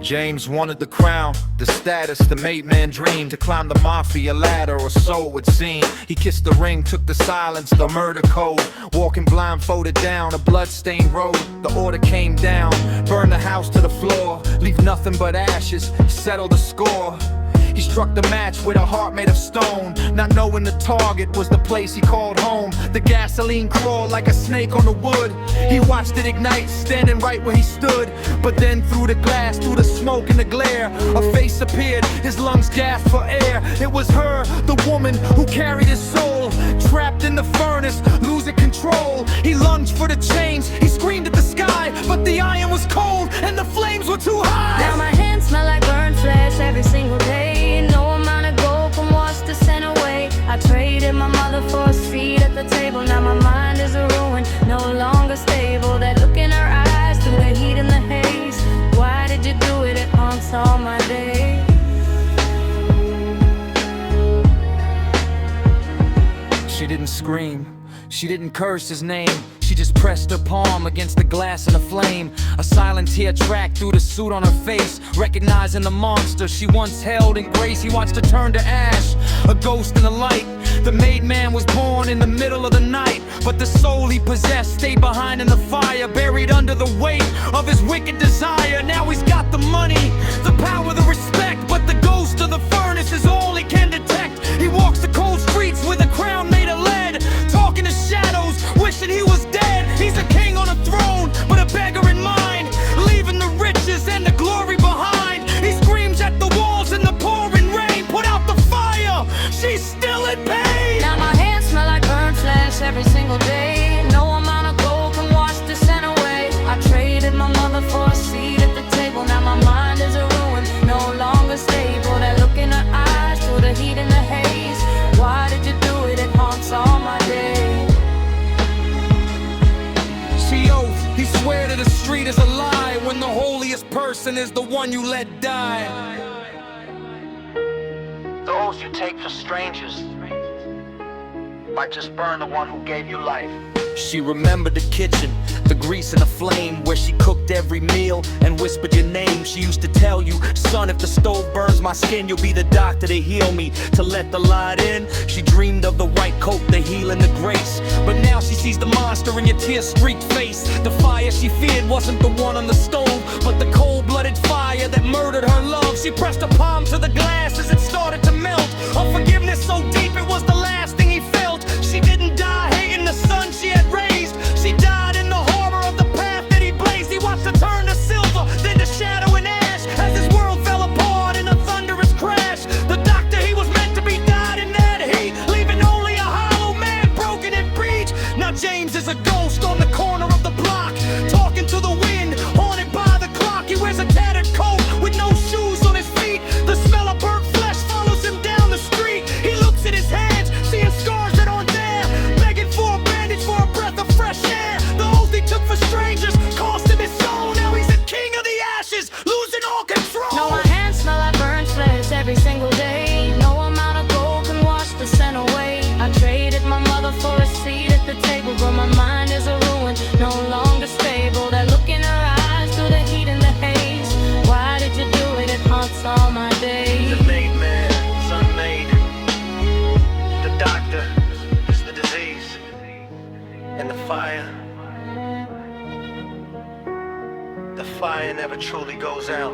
James wanted the crown, the status, the made man dream, to climb the mafia ladder, or so it would seem. He kissed the ring, took the silence, the murder code, walking blindfolded down a bloodstained road. The order came down, burn the house to the floor, leave nothing but ashes, settle the score. He struck the match with a heart made of stone, not knowing the target was the place he called home. The gasoline crawled like a snake on the wood. He watched it ignite, standing right where he stood. But then through the glass, through the smoke and the glare, a face appeared, his lungs gasped for air. It was her, the woman who carried his soul, trapped in the furnace, losing control. He lunged for the chains, he screamed at the sky, but the iron was cold and the flames were too high. Now my hands smell like burned flesh every single day. No amount of gold can wash the scent away. I traded my mother for a seat at the table. Now my mind is a ruin, no longer stable. That look in her eyes through the heat and the haze. Why did you do it? It haunts all my days. She didn't scream, she didn't curse his name. She just pressed her palm against the glass in the flame. A silent tear tracked through the suit on her face, recognizing the monster she once held in grace. He watched her turn to ash, a ghost in the light. The made man was born in the middle of the night, but the soul he possessed stayed behind in the fire, buried under the weight of his wicked desire. Now he's got the money, the power, the respect, but the ghost of the furnace is all he can detect. He walks the cold streets with a crown made of lead, talking to shadows, wishing he was dead. He's a king on a throne, but a beggar in mind, leaving the riches and the glory behind. He screams at the walls in the pouring rain, put out the fire, she's still in pain. Now my hands smell like burnt flesh every single day. No amount of gold can wash the scent away. I traded my mother for a seat at the table. Now my mind is a ruin, no longer stable. That look in her eyes through the heat and the haze. Why did you do it? It haunts all my days. He swear to the street is a lie, when the holiest person is the one you let die. The oaths you take for strangers might just burn the one who gave you life. She remembered the kitchen, the grease and the flame, where she cooked every meal and whispered your name. She used to tell you, son, if the stove burns my skin, you'll be the doctor to heal me, to let the light in. She dreamed of the white coat, the healing, the grace. But now she sees the monster in your tear-streaked face. The fire she feared wasn't the one on the stove, but the cold-blooded fire that murdered her love. She pressed her palm to the glass as it started to melt. Her forgiveness so deep it was the last thing he felt. She didn't die hating the son she had raised. She died in the horror of the path that he blazed. He watched her turn to silver, then to shadow and ash, as his world fell apart in a thunderous crash. The doctor he was meant to be died in that heat, leaving only a hollow man, broken and breach. Now James is a ghost on the corner of the block, talking to the wind, haunted by the clock. He wears a tattered coat with no shoes on his feet. The smell of burnt flesh follows him down the street. He looks at his hands, seeing scars that aren't there, begging for a bandage, for a breath of fresh air. The oath he took for strangers cost him his soul. Now he's the king of the ashes, losing all control. No, my hands smell like burnt flesh every single day. No amount of gold can wash the scent away. I traded my mother for a seat at the table, but my mind is a ruin, no longer stable. That look in her eyes through the heat and the haze. Why did you do it? It haunts all my days. The made man is unmade. The doctor is the disease. And the fire never truly goes out.